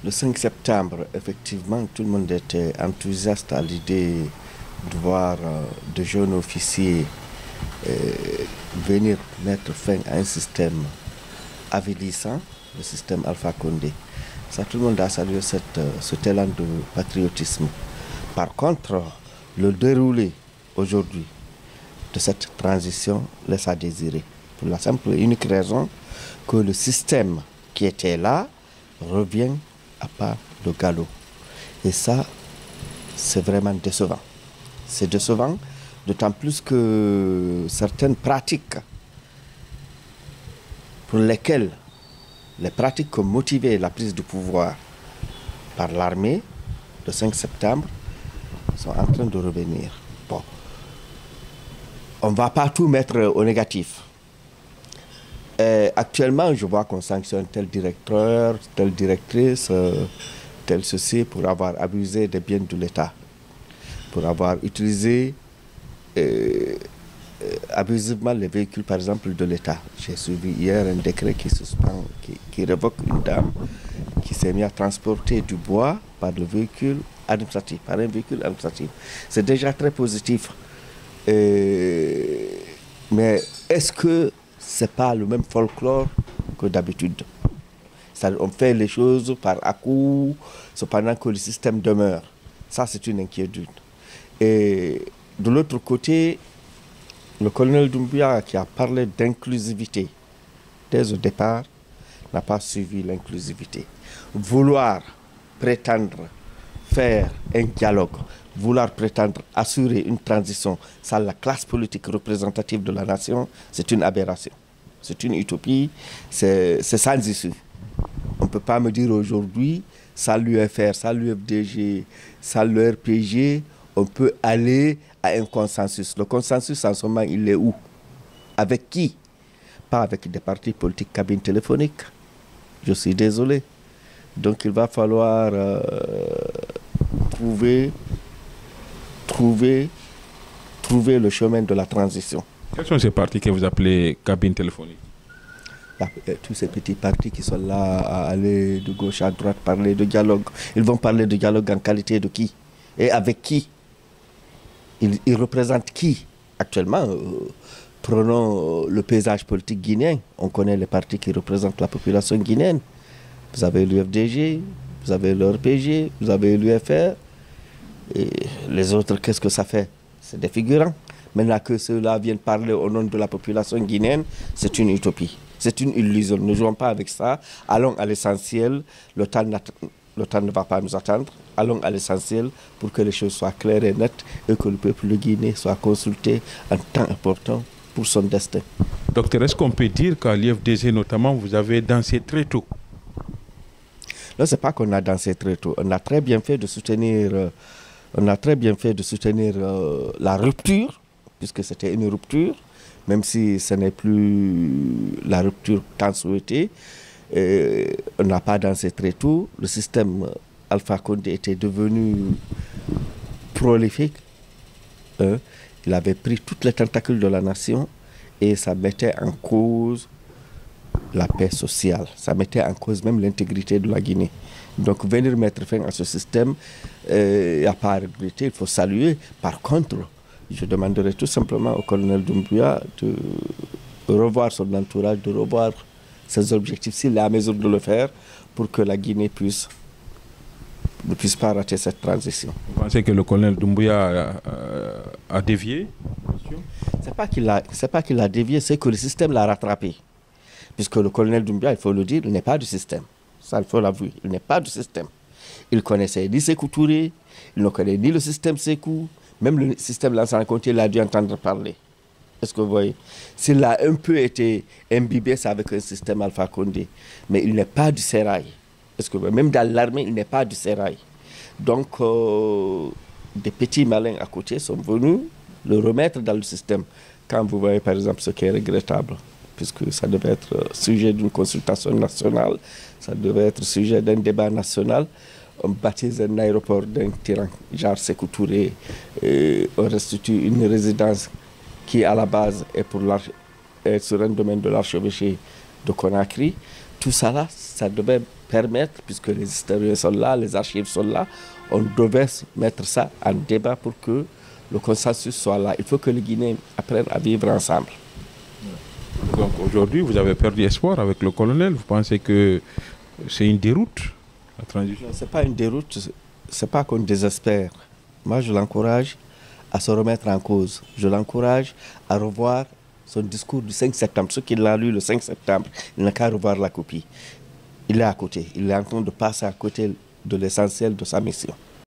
Le 5 septembre, effectivement, tout le monde était enthousiaste à l'idée de voir de jeunes officiers venir mettre fin à un système avilissant, le système Alpha Condé. Ça, tout le monde a salué cet élan de patriotisme. Par contre, le déroulé aujourd'hui de cette transition laisse à désirer. Pour la simple et unique raison que le système qui était là revient à pas de galop. Et ça, c'est vraiment décevant. C'est décevant, d'autant plus que certaines pratiques pour lesquelles les pratiques qui ont motivé la prise de pouvoir par l'armée le 5 septembre sont en train de revenir. Bon. On ne va pas tout mettre au négatif. Actuellement, je vois qu'on sanctionne tel directeur, telle directrice, tel ceci pour avoir abusé des biens de l'État, pour avoir utilisé abusivement les véhicules, par exemple, de l'État. J'ai suivi hier un décret qui suspend, qui révoque une dame qui s'est mise à transporter du bois par le véhicule administratif, par un véhicule administratif. C'est déjà très positif. Mais est-ce que ce n'est pas le même folklore que d'habitude? On fait les choses par à-coup, cependant que le système demeure. Ça, c'est une inquiétude. Et de l'autre côté, le colonel Doumbouya, qui a parlé d'inclusivité, dès au départ, n'a pas suivi l'inclusivité. Vouloir prétendre faire un dialogue, vouloir prétendre assurer une transition sans la classe politique représentative de la nation, c'est une aberration. C'est une utopie, c'est sans issue. On ne peut pas me dire aujourd'hui, sans l'UFR, sans l'UFDG, sans le RPG, on peut aller à un consensus. Le consensus, en ce moment, il est où? Avec qui? Pas avec des partis politiques cabines téléphoniques. Je suis désolé. Donc il va falloir trouver le chemin de la transition. Quels sont ces partis que vous appelez cabines téléphoniques? Tous ces petits partis qui sont là à aller de gauche à droite, parler de dialogue. Ils vont parler de dialogue en qualité de qui? Et avec qui? Ils représentent qui? Actuellement, prenons le paysage politique guinéen. On connaît les partis qui représentent la population guinéenne. Vous avez l'UFDG, vous avez le RPG, vous avez l'UFR. Et les autres, qu'est-ce que ça fait? C'est des figurants. Maintenant que ceux-là viennent parler au nom de la population guinéenne, c'est une utopie. C'est une illusion. Ne jouons pas avec ça. Allons à l'essentiel. Le temps ne va pas nous attendre. Allons à l'essentiel pour que les choses soient claires et nettes et que le peuple de Guinée soit consulté en temps important pour son destin. Docteur, est-ce qu'on peut dire qu'à l'IFDG notamment, vous avez dansé très tôt? Non, ce n'est pas qu'on a dansé très tôt. On a très bien fait de soutenir, la rupture, puisque c'était une rupture, même si ce n'est plus la rupture tant souhaitée. On n'a pas dansé très tôt. Le système Alpha Condé était devenu prolifique. Il avait pris toutes les tentacules de la nation et ça mettait en cause la paix sociale. Ça mettait en cause même l'intégrité de la Guinée. Donc venir mettre fin à ce système, il n'y a pas à regretter, il faut saluer. Par contre, je demanderai tout simplement au colonel Doumbouya de revoir son entourage, de revoir ses objectifs, s'il est à mesure de le faire, pour que la Guinée ne puisse pas rater cette transition. Vous pensez que le colonel Doumbouya a dévié? C'est pas qu'il a dévié, c'est que le système l'a rattrapé. Puisque le colonel Doumbouya, il faut le dire, il n'est pas du système. Ça, il faut l'avouer, il n'est pas du système. Il connaissait ni Sékou Touré, il ne connaît ni le système Sékou, même le système Lansana Conté, il a dû entendre parler. Est-ce que vous voyez? S'il a un peu été imbibé, c'est avec un système Alpha Condé. Mais il n'est pas du sérail. Est-ce que même dans l'armée, il n'est pas du sérail. Donc, des petits malins à côté sont venus le remettre dans le système. Quand vous voyez, par exemple, ce qui est regrettable, puisque ça devait être sujet d'une consultation nationale, ça devait être sujet d'un débat national, on baptise un aéroport d'un tyran, genre Sékou Touré, et on restitue une résidence qui, à la base, est sur un domaine de l'archevêché de Conakry. Tout ça là, ça devait permettre, puisque les historiens sont là, les archives sont là, on devait mettre ça en débat pour que le consensus soit là. Il faut que les Guinéens apprennent à vivre ensemble. Donc aujourd'hui, vous avez perdu espoir avec le colonel. Vous pensez que c'est une déroute, la transition? Ce n'est pas une déroute, ce n'est pas qu'on désespère. Moi, je l'encourage à se remettre en cause. Je l'encourage à revoir son discours du 5 septembre. Ceux qui l'ont lu le 5 septembre, il n'a qu'à revoir la copie. Il est à côté. Il est en train de passer à côté de l'essentiel de sa mission.